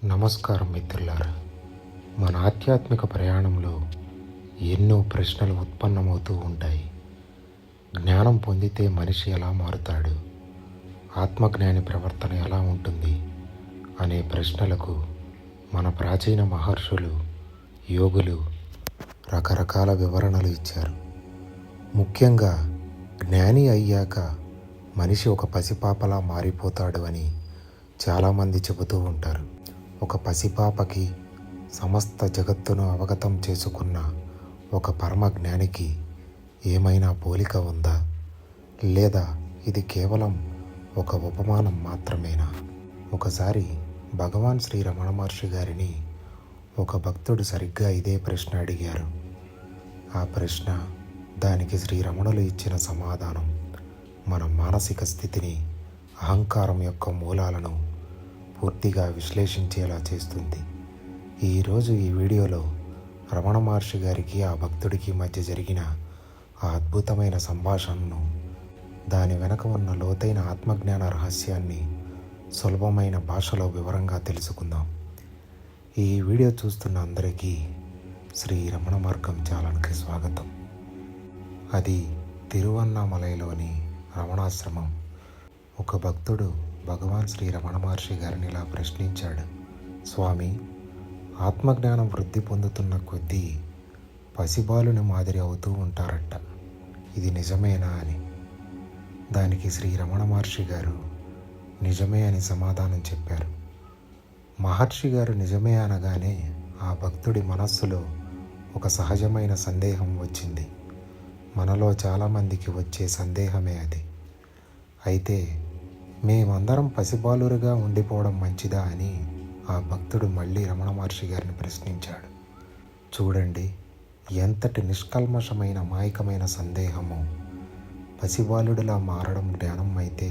నమస్కారం మిత్రులారా. మన ఆధ్యాత్మిక ప్రయాణంలో ఎన్నో ప్రశ్నలు ఉత్పన్నమవుతూ ఉంటాయి. జ్ఞానం పొందితే మనిషి ఎలా మారుతాడు, ఆత్మజ్ఞాని ప్రవర్తన ఎలా ఉంటుంది అనే ప్రశ్నలకు మన ప్రాచీన మహర్షులు, యోగులు రకరకాల వివరణలు ఇచ్చారు. ముఖ్యంగా జ్ఞాని అయ్యాక మనిషి ఒక పసిపాపలా మారిపోతాడు అని చాలామంది చెబుతూ ఉంటారు. ఒక పసిపాపకి సమస్త జగత్తును అవగతం చేసుకున్న ఒక పరమ జ్ఞానికి ఏమైనా పోలిక ఉందా, లేదా ఇది కేవలం ఒక ఉపమానం మాత్రమేనా? ఒకసారి భగవాన్ శ్రీ రమణ మహర్షి గారిని ఒక భక్తుడు సరిగ్గా ఇదే ప్రశ్న అడిగారు. ఆ ప్రశ్న, దానికి శ్రీ రమణులు ఇచ్చిన సమాధానం మన మానసిక స్థితిని, అహంకారం యొక్క మూలాలను పూర్తిగా విశ్లేషించేలా చేస్తుంది. ఈరోజు ఈ వీడియోలో రమణ మహర్షి గారికి ఆ భక్తుడికి మధ్య జరిగిన ఆ అద్భుతమైన సంభాషణను, దాని వెనక ఉన్న లోతైన ఆత్మజ్ఞాన రహస్యాన్ని సులభమైన భాషలో వివరంగా తెలుసుకుందాం. ఈ వీడియో చూస్తున్న అందరికీ శ్రీ రమణ మార్గం ఛానల్కి స్వాగతం. అది తిరువన్నామలైలోని రమణాశ్రమం. ఒక భక్తుడు భగవాన్ శ్రీ రమణ మహర్షి గారిని ఇలా ప్రశ్నించాడు: స్వామి, ఆత్మజ్ఞానం వృద్ధి పొందుతున్న కొద్దీ పసిబాలుని మాదిరి అవుతూ ఉంటారట, ఇది నిజమేనా అని. దానికి శ్రీ రమణ మహర్షి గారు నిజమే అని సమాధానం చెప్పారు. మహర్షి గారు నిజమే అనగానే ఆ భక్తుడి మనస్సులో ఒక సహజమైన సందేహం వచ్చింది. మనలో చాలామందికి వచ్చే సందేహమే అది. అయితే మేమందరం పసిబాలురుగా ఉండిపోవడం మంచిదా అని ఆ భక్తుడు మళ్ళీ రమణ మహర్షి గారిని ప్రశ్నించాడు. చూడండి, ఎంతటి నిష్కల్మషమైన మాయకమైన సందేహము. పసిబాలుడిలా మారడం జ్ఞానం అయితే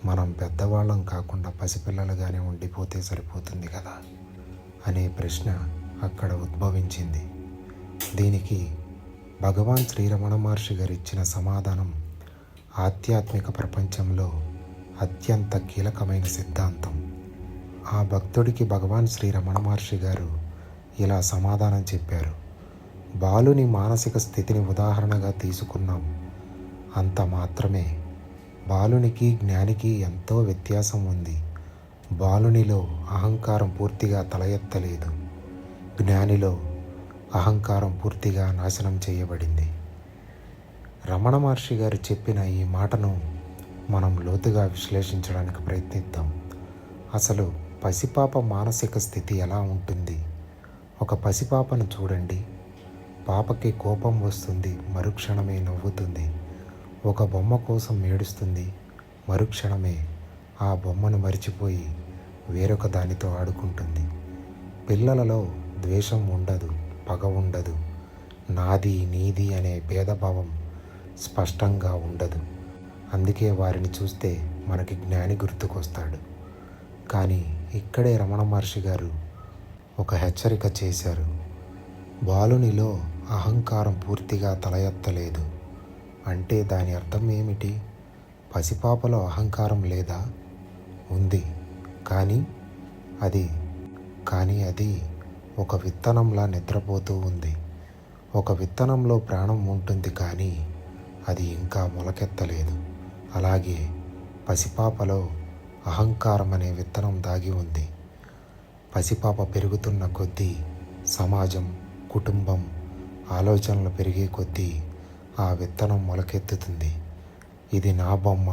మనం పెద్దవాళ్ళం కాకుండా పసిపిల్లలుగానే ఉండిపోతే సరిపోతుంది కదా అనే ప్రశ్న అక్కడ ఉద్భవించింది. దీనికి భగవాన్ శ్రీ రమణ మహర్షి గారు ఇచ్చిన సమాధానం ఆధ్యాత్మిక ప్రపంచంలో అత్యంత కీలకమైన సిద్ధాంతం. ఆ భక్తుడికి భగవాన్ శ్రీ రమణ మహర్షి గారు ఇలా సమాధానం చెప్పారు: బాలుని మానసిక స్థితిని ఉదాహరణగా తీసుకున్నాం, అంత మాత్రమే. బాలునికి జ్ఞానికి ఎంతో వ్యత్యాసం ఉంది. బాలునిలో అహంకారం పూర్తిగా తల ఎత్తలేదు, జ్ఞానిలో అహంకారం పూర్తిగా నాశనం చేయబడింది. రమణ మహర్షి గారు చెప్పిన ఈ మాటను మనం లోతుగా విశ్లేషించడానికి ప్రయత్నిద్దాం. అసలు పసిపాప మానసిక స్థితి ఎలా ఉంటుంది? ఒక పసిపాపను చూడండి. పాపకి కోపం వస్తుంది, మరుక్షణమే నవ్వుతుంది. ఒక బొమ్మ కోసం ఏడుస్తుంది, మరుక్షణమే ఆ బొమ్మను మరిచిపోయి వేరొక దానితో ఆడుకుంటుంది. పిల్లలలో ద్వేషం ఉండదు, పగ ఉండదు, నాది నీది అనే భేదభావం స్పష్టంగా ఉండదు. అందుకే వారిని చూస్తే మనకి జ్ఞాని గుర్తుకొస్తాడు. కానీ ఇక్కడే రమణ మహర్షి గారు ఒక హెచ్చరిక చేశారు. బాలునిలో అహంకారం పూర్తిగా తల ఎత్తలేదు అంటే దాని అర్థం ఏమిటి? పసిపాపలో అహంకారం లేదా? ఉంది. కానీ అది ఒక విత్తనంలా నిద్రపోతూ ఉంది. ఒక విత్తనంలో ప్రాణం ఉంటుంది, కానీ అది ఇంకా మొలకెత్తలేదు. అలాగే పసిపాపలో అహంకారం అనే విత్తనం దాగి ఉంది. పసిపాప పెరుగుతున్న కొద్దీ సమాజం, కుటుంబం, ఆలోచనలు పెరిగే కొద్దీ ఆ విత్తనం మొలకెత్తుతుంది. ఇది నా బొమ్మ,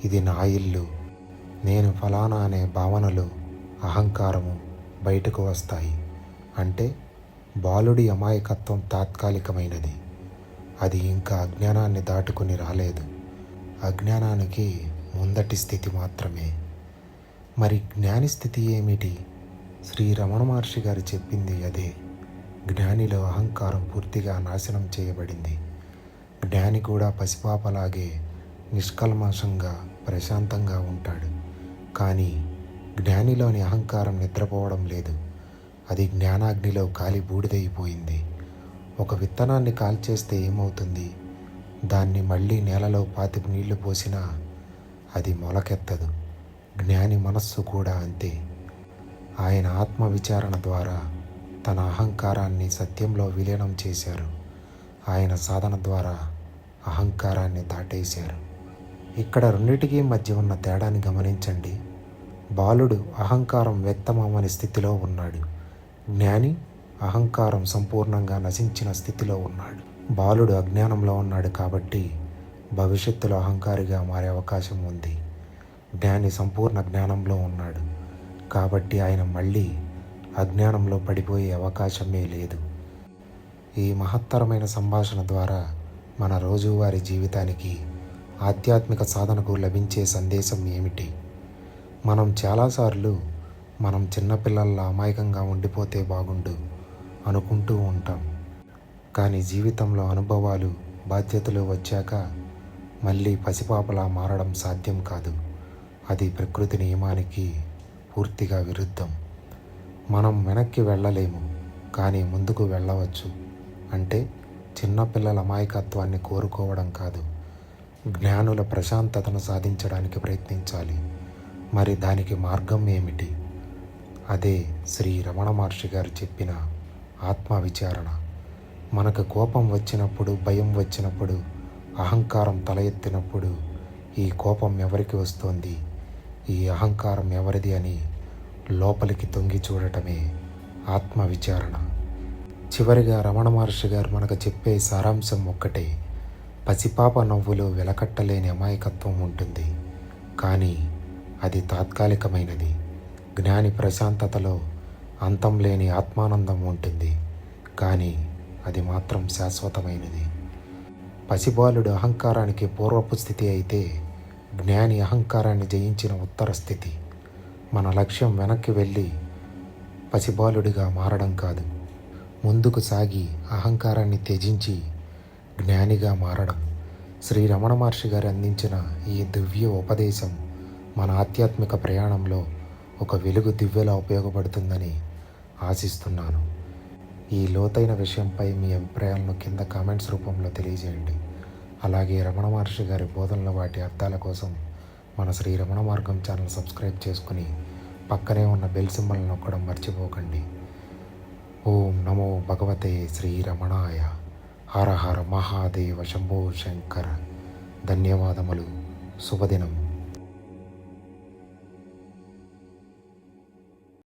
ఇది నా ఇల్లు, నేను ఫలానా అనే భావనలు, అహంకారము బయటకు వస్తాయి. అంటే బాలుడి అమాయకత్వం తాత్కాలికమైనది. అది ఇంకా అజ్ఞానాన్ని దాటుకుని రాలేదు. అజ్ఞానానికి ముందటి స్థితి మాత్రమే. మరి జ్ఞాని స్థితి ఏమిటి? శ్రీ రమణ మహర్షి గారు చెప్పింది అదే. జ్ఞానిలో అహంకారం పూర్తిగా నాశనం చేయబడింది. జ్ఞాని కూడా పసిపాపలాగే నిష్కల్మషంగా, ప్రశాంతంగా ఉంటాడు. కానీ జ్ఞానిలోని అహంకారం నిద్రపోవడం లేదు. అది జ్ఞానాగ్నిలో కాలి బూడిదైపోయింది. ఒక విత్తనాన్ని కాల్చేస్తే ఏమవుతుంది? దాన్ని మళ్ళీ నేలలో పాతికి నీళ్లు పోసినా అది మొలకెత్తదు. జ్ఞాని మనస్సు కూడా అంతే. ఆయన ఆత్మవిచారణ ద్వారా తన అహంకారాన్ని సత్యంలో విలీనం చేశారు. ఆయన సాధన ద్వారా అహంకారాన్ని దాటేశారు. ఇక్కడ రెండిటికీ మధ్య ఉన్న తేడాని గమనించండి. బాలుడు అహంకారం వ్యక్తమవని స్థితిలో ఉన్నాడు. జ్ఞాని అహంకారం సంపూర్ణంగా నశించిన స్థితిలో ఉన్నాడు. బాలుడు అజ్ఞానంలో ఉన్నాడు కాబట్టి భవిష్యత్తులో అహంకారిగా మారే అవకాశం ఉంది. జ్ఞాని సంపూర్ణ జ్ఞానంలో ఉన్నాడు కాబట్టి ఆయన మళ్ళీ అజ్ఞానంలో పడిపోయే అవకాశమే లేదు. ఈ మహత్తరమైన సంభాషణ ద్వారా మన రోజువారీ జీవితానికి, ఆధ్యాత్మిక సాధనకు లభించే సందేశం ఏమిటి? మనం చాలాసార్లు మనం చిన్నపిల్లల్లా అమాయకంగా ఉండిపోతే బాగుండు అనుకుంటూ ఉంటాం. కానీ జీవితంలో అనుభవాలు, బాధ్యతలు వచ్చాక మళ్ళీ పసిపాపలా మారడం సాధ్యం కాదు. అది ప్రకృతి నియమానికి పూర్తిగా విరుద్ధం. మనం వెనక్కి వెళ్ళలేము, కానీ ముందుకు వెళ్ళవచ్చు. అంటే చిన్నపిల్లల అమాయకత్వాన్ని కోరుకోవడం కాదు, జ్ఞానుల ప్రశాంతతను సాధించడానికి ప్రయత్నించాలి. మరి దానికి మార్గం ఏమిటి? అదే శ్రీ రమణ మహర్షి గారు చెప్పిన ఆత్మవిచారణ. మనకు కోపం వచ్చినప్పుడు, భయం వచ్చినప్పుడు, అహంకారం తల ఎత్తినప్పుడు ఈ కోపం ఎవరికి వస్తోంది, ఈ అహంకారం ఎవరిది అని లోపలికి తొంగి చూడటమే ఆత్మవిచారణ. చివరిగా రమణ మహర్షి గారు మనకు చెప్పే సారాంశం ఒక్కటే: పసిపాప నవ్వులో వెలకట్టలేని అమాయకత్వం ఉంటుంది, కానీ అది తాత్కాలికమైనది. జ్ఞాని ప్రశాంతతలో అంతం లేని ఆత్మానందం ఉంటుంది, కానీ అది మాత్రం శాశ్వతమైనది. పసిబాలుడు అహంకారానికి పూర్వపు స్థితి అయితే, జ్ఞాని అహంకారాన్ని జయించిన ఉత్తర స్థితి. మన లక్ష్యం వెనక్కి వెళ్ళి పసిబాలుడిగా మారడం కాదు, ముందుకు సాగి అహంకారాన్ని త్యజించి జ్ఞానిగా మారడం. శ్రీ రమణ మహర్షి గారు అందించిన ఈ దివ్య ఉపదేశం మన ఆధ్యాత్మిక ప్రయాణంలో ఒక వెలుగు దివ్యలా ఉపయోగపడుతుందని ఆశిస్తున్నాను. ఈ లోతైన విషయంపై మీ అభిప్రాయాలను కింద కామెంట్స్ రూపంలో తెలియజేయండి. అలాగే రమణ మహర్షి గారి బోధనల వాటి అర్థాల కోసం మన శ్రీ రమణ మార్గం ఛానల్ సబ్స్క్రైబ్ చేసుకుని పక్కనే ఉన్న బెల్ సింబల్ నొక్కడం మర్చిపోకండి. ఓం నమో భగవతే శ్రీ రమణాయ. హర హర మహాదేవ శంభో శంకర. ధన్యవాదములు. శుభదినం.